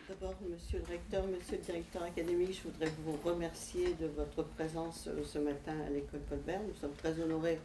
D'abord, monsieur le recteur, monsieur le directeur académique, je voudrais vous remercier de votre présence ce matin à l'école Colbert. Nous sommes très honorés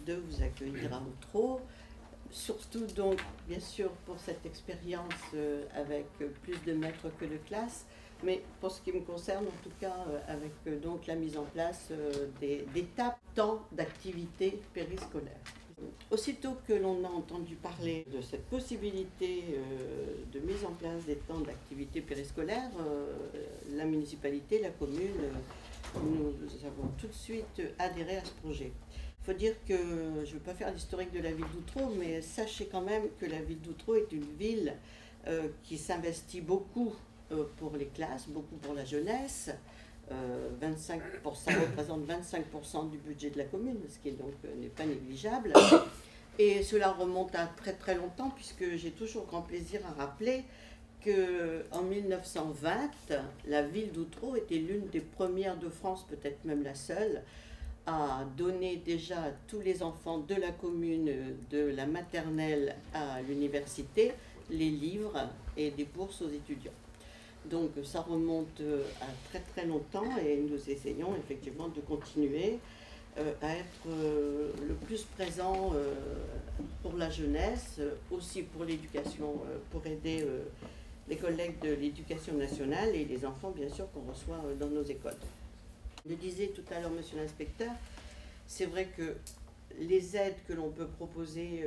de vous accueillir à Outreau. Surtout donc, bien sûr, pour cette expérience avec plus de maîtres que de classes, mais pour ce qui me concerne, en tout cas, avec donc la mise en place d'étapes, temps d'activité périscolaire. Aussitôt que l'on a entendu parler de cette possibilité de mise en place des temps d'activité périscolaire, la municipalité, la commune, nous avons tout de suite adhéré à ce projet. Il faut dire que, je ne veux pas faire l'historique de la ville d'Outreau, mais sachez quand même que la ville d'Outreau est une ville qui s'investit beaucoup pour les classes, beaucoup pour la jeunesse. 25%, représente 25% du budget de la commune, ce qui donc n'est pas négligeable. Et cela remonte à très très longtemps, puisque j'ai toujours grand plaisir à rappeler qu'en 1920, la ville d'Outreau était l'une des premières de France, peut-être même la seule, à donner déjà à tous les enfants de la commune, de la maternelle à l'université, les livres et des bourses aux étudiants. Donc ça remonte à très très longtemps et nous essayons effectivement de continuer à être le plus présent pour la jeunesse, aussi pour l'éducation, pour aider les collègues de l'éducation nationale et les enfants bien sûr qu'on reçoit dans nos écoles. Le disait tout à l'heure monsieur l'inspecteur, c'est vrai que les aides que l'on peut proposer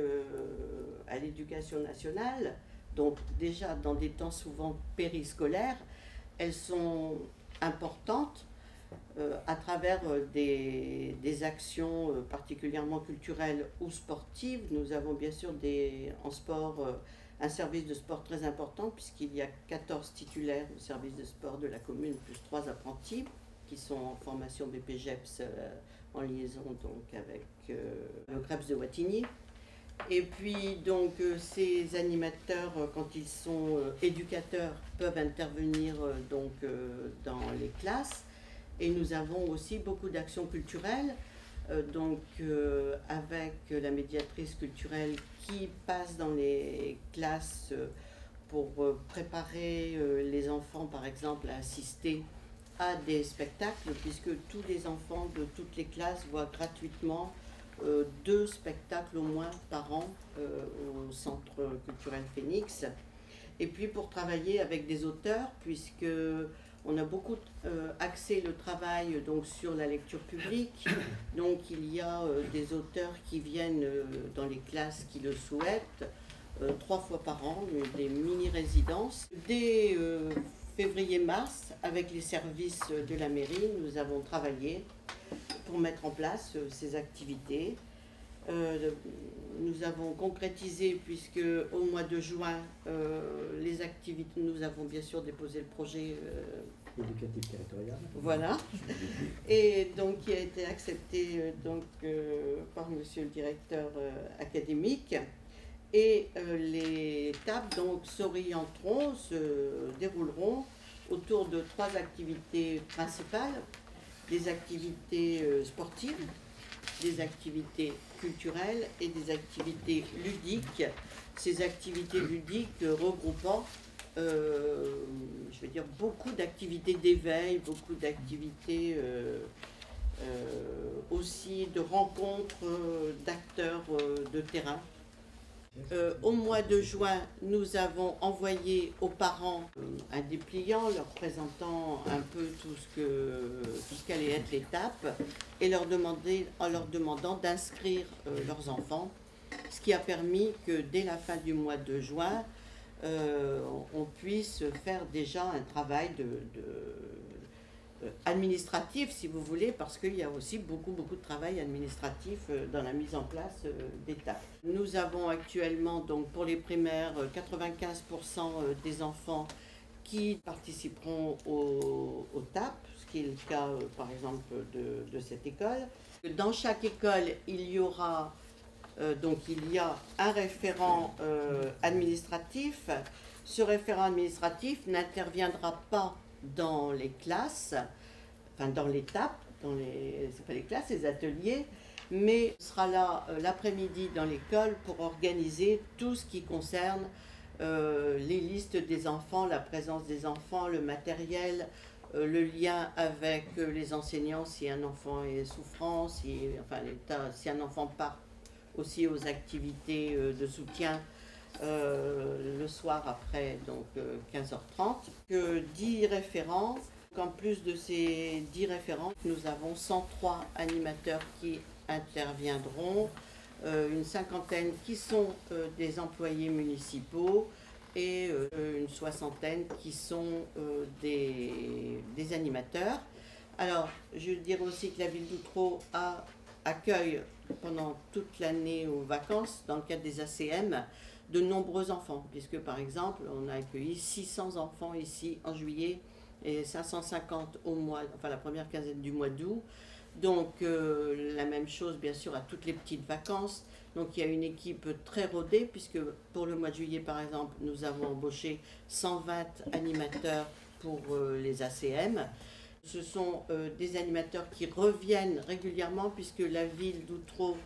à l'éducation nationale, donc déjà dans des temps souvent périscolaires, elles sont importantes à travers des actions particulièrement culturelles ou sportives. Nous avons bien sûr en sport un service de sport très important puisqu'il y a 14 titulaires au service de sport de la commune plus 3 apprentis qui sont en formation BPGEPS en liaison donc avec le CREPS de Wattignies. Et puis donc ces animateurs, quand ils sont éducateurs, peuvent intervenir donc dans les classes. Et nous avons aussi beaucoup d'actions culturelles, donc avec la médiatrice culturelle qui passe dans les classes pour préparer les enfants, par exemple, à assister à des spectacles, puisque tous les enfants de toutes les classes voient gratuitement 2 spectacles au moins par an au Centre culturel Phénix. Et puis pour travailler avec des auteurs, puisque on a beaucoup axé le travail donc, sur la lecture publique. Donc il y a des auteurs qui viennent dans les classes qui le souhaitent, 3 fois par an, des mini-résidences. Dès février-mars, avec les services de la mairie, nous avons travaillé pour mettre en place ces activités. Nous avons concrétisé, puisque au mois de juin, les activités, nous avons bien sûr déposé le projet éducatif territorial. Voilà, et donc qui a été accepté donc, par monsieur le directeur académique. Et les étapes donc s'orienteront, se dérouleront autour de 3 activités principales: des activités sportives, des activités culturelles et des activités ludiques. Ces activités ludiques regroupant, je vais dire, beaucoup d'activités d'éveil, beaucoup d'activités aussi de rencontres d'acteurs de terrain. Au mois de juin, nous avons envoyé aux parents un dépliant leur présentant un peu tout ce qu'allait être l'étape et en leur demandant d'inscrire leurs enfants, ce qui a permis que dès la fin du mois de juin, on puisse faire déjà un travail administratif, si vous voulez, parce qu'il y a aussi beaucoup de travail administratif dans la mise en place d'étapes. Nous avons actuellement, donc pour les primaires, 95% des enfants qui participeront au TAP, ce qui est le cas, par exemple, de cette école. Dans chaque école, il y aura il y a un référent administratif. Ce référent administratif n'interviendra pas dans les classes, enfin dans l'étape, c'est pas les classes, les ateliers, mais sera là l'après-midi dans l'école pour organiser tout ce qui concerne les listes des enfants, la présence des enfants, le matériel, le lien avec les enseignants si un enfant est souffrant, si un enfant part aussi aux activités de soutien le soir après, donc 15h30. 10 référents. En plus de ces 10 référents, nous avons 103 animateurs qui interviendront, une cinquantaine qui sont des employés municipaux et une soixantaine qui sont des animateurs. Alors, je veux dire aussi que la ville d'Outreau accueille pendant toute l'année aux vacances, dans le cadre des ACM, de nombreux enfants, puisque par exemple, on a accueilli 600 enfants ici en juillet et 550 la première quinzaine du mois d'août. Donc la même chose bien sûr à toutes les petites vacances. Donc il y a une équipe très rodée, puisque pour le mois de juillet par exemple, nous avons embauché 120 animateurs pour les ACM. Ce sont des animateurs qui reviennent régulièrement, puisque la ville d'Outreau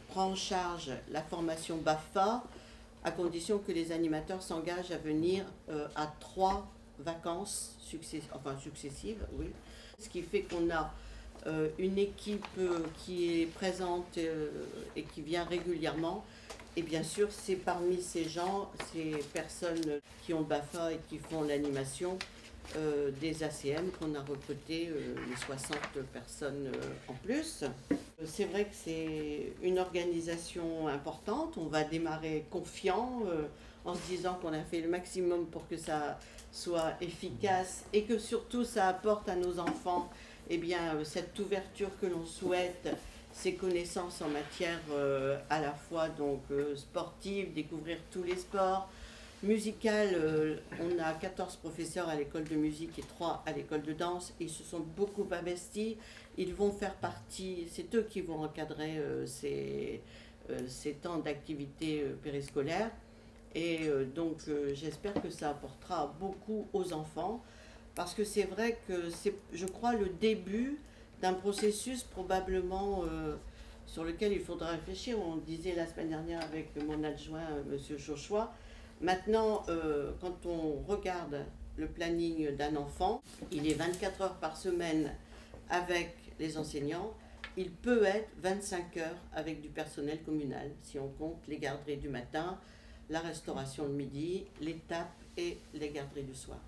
prend en charge la formation BAFA, à condition que les animateurs s'engagent à venir à 3 vacances successives. Oui. Ce qui fait qu'on a une équipe qui est présente et qui vient régulièrement. Et bien sûr, c'est parmi ces gens, ces personnes qui ont le BAFA et qui font l'animation des ACM qu'on a recruté les 60 personnes en plus. C'est vrai que c'est une organisation importante. On va démarrer confiant en se disant qu'on a fait le maximum pour que ça soit efficace et que surtout ça apporte à nos enfants cette ouverture que l'on souhaite, ces connaissances en matière à la fois sportive, découvrir tous les sports, musical. On a 14 professeurs à l'école de musique et 3 à l'école de danse. Ils se sont beaucoup investis. Ils vont faire partie, c'est eux qui vont encadrer ces temps d'activité périscolaire. Et j'espère que ça apportera beaucoup aux enfants, parce que c'est vrai que c'est, je crois, le début d'un processus probablement sur lequel il faudra réfléchir. On disait la semaine dernière avec mon adjoint, M. Chauchois. Maintenant, quand on regarde le planning d'un enfant, il est 24 heures par semaine avec les enseignants. Il peut être 25 heures avec du personnel communal, si on compte les garderies du matin, la restauration le midi, les tapes et les garderies du soir.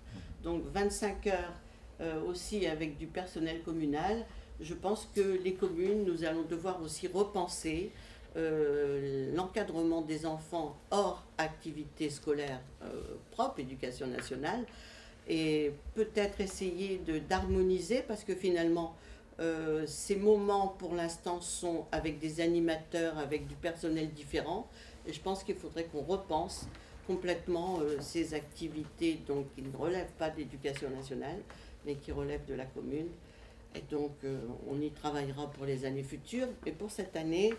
Donc 25 heures aussi avec du personnel communal. Je pense que les communes, nous allons devoir aussi repenser l'encadrement des enfants hors activité scolaire propre, éducation nationale, et peut-être essayer d'harmoniser, parce que finalement ces moments pour l'instant sont avec des animateurs, avec du personnel différent, et je pense qu'il faudrait qu'on repense complètement ces activités qui ne relèvent pas de l'éducation nationale, mais qui relèvent de la commune. Et donc on y travaillera pour les années futures, et pour cette année,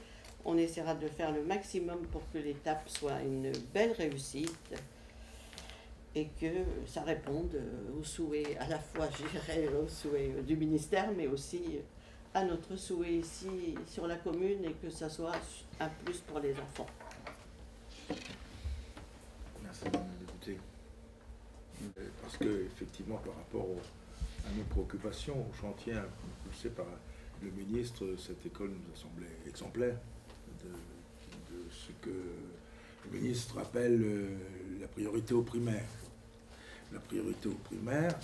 on essaiera de faire le maximum pour que l'étape soit une belle réussite et que ça réponde aux souhaits, à la fois, je dirais, aux souhaits du ministère, mais aussi à notre souhait ici sur la commune, et que ça soit un plus pour les enfants. Merci, Madame la députée. Parce que, effectivement, par rapport à nos préoccupations, au chantier impulsé par le ministre, cette école nous a semblé exemplaire de ce que le ministre appelle la priorité au primaire. La priorité au primaire,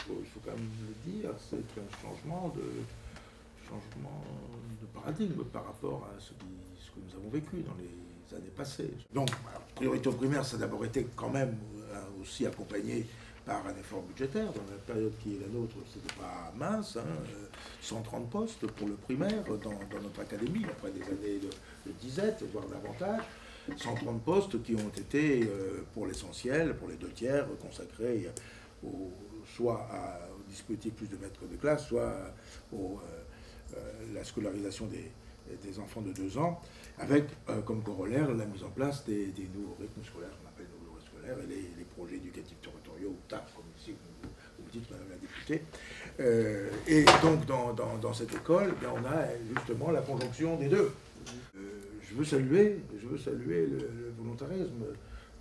il faut quand même le dire, c'est un changement de paradigme par rapport à ce que nous avons vécu dans les années passées. Donc, la priorité au primaire, ça a d'abord été quand même aussi accompagné par un effort budgétaire. Dans la période qui est la nôtre, c'était pas mince, 130 postes pour le primaire dans notre académie, après des années de disette, voire davantage. 130 postes qui ont été, pour l'essentiel, pour les 2/3, consacrés soit au dispositif plus de maîtres de classe, soit la scolarisation des enfants de 2 ans, avec comme corollaire la mise en place des nouveaux rythmes scolaires, qu'on appelle nouveaux rythmes scolaires, et les projets éducatifs territoriaux, ou TAP, comme ici vous dites, Madame la députée. Et donc, dans cette école, on a justement la conjonction des deux. Je veux saluer le volontarisme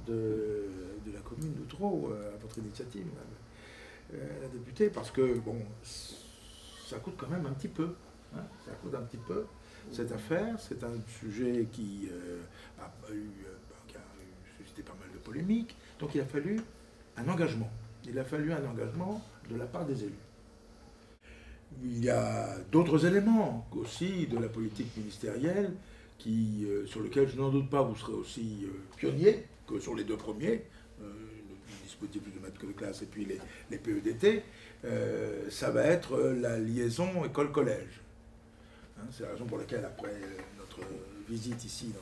de la commune d'Outreau, à votre initiative, la députée, parce que, bon, ça coûte quand même un petit peu. Hein, ça coûte un petit peu, cette affaire. C'est un sujet qui a suscité pas mal de polémiques. Donc il a fallu un engagement. Il a fallu un engagement de la part des élus. Il y a d'autres éléments aussi de la politique ministérielle sur lesquels je n'en doute pas, vous serez aussi pionniers que sur les deux premiers, le dispositif du maître de classe et puis les PEDT. Ça va être la liaison école-collège. Hein, c'est la raison pour laquelle, après notre visite ici,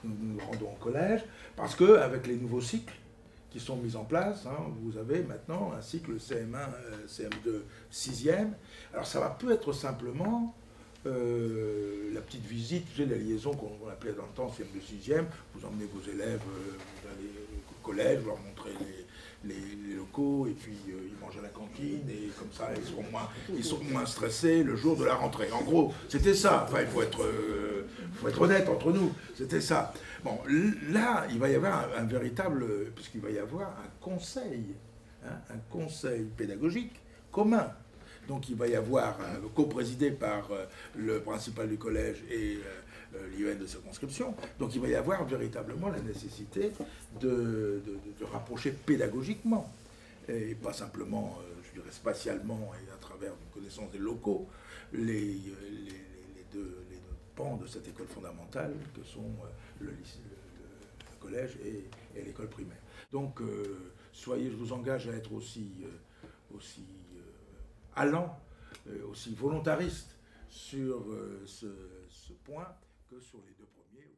nous nous rendons au collège, parce qu'avec les nouveaux cycles qui sont mis en place, hein, vous avez maintenant un cycle CM1, CM2, 6e. Alors ça va peut être simplement la petite visite, vous savez, la liaison qu'on appelait dans le temps CM2, 6e, vous emmenez vos élèves, vous allez au collège, vous leur montrez les locaux, et puis ils mangent à la cantine, et comme ça ils seront moins stressés le jour de la rentrée. En gros, c'était ça. Enfin, il faut être honnête entre nous, c'était ça. Bon, là, il va y avoir un véritable, puisqu'il va y avoir un conseil pédagogique commun. Donc il va y avoir, coprésidé par le principal du collège et l'IEN de circonscription, donc il va y avoir véritablement la nécessité de rapprocher pédagogiquement, et pas simplement, je dirais, spatialement et à travers une connaissance des locaux, les deux pans de cette école fondamentale que sont le collège et l'école primaire. Donc, je vous engage à être aussi allant, aussi volontariste sur ce point que sur les deux premiers.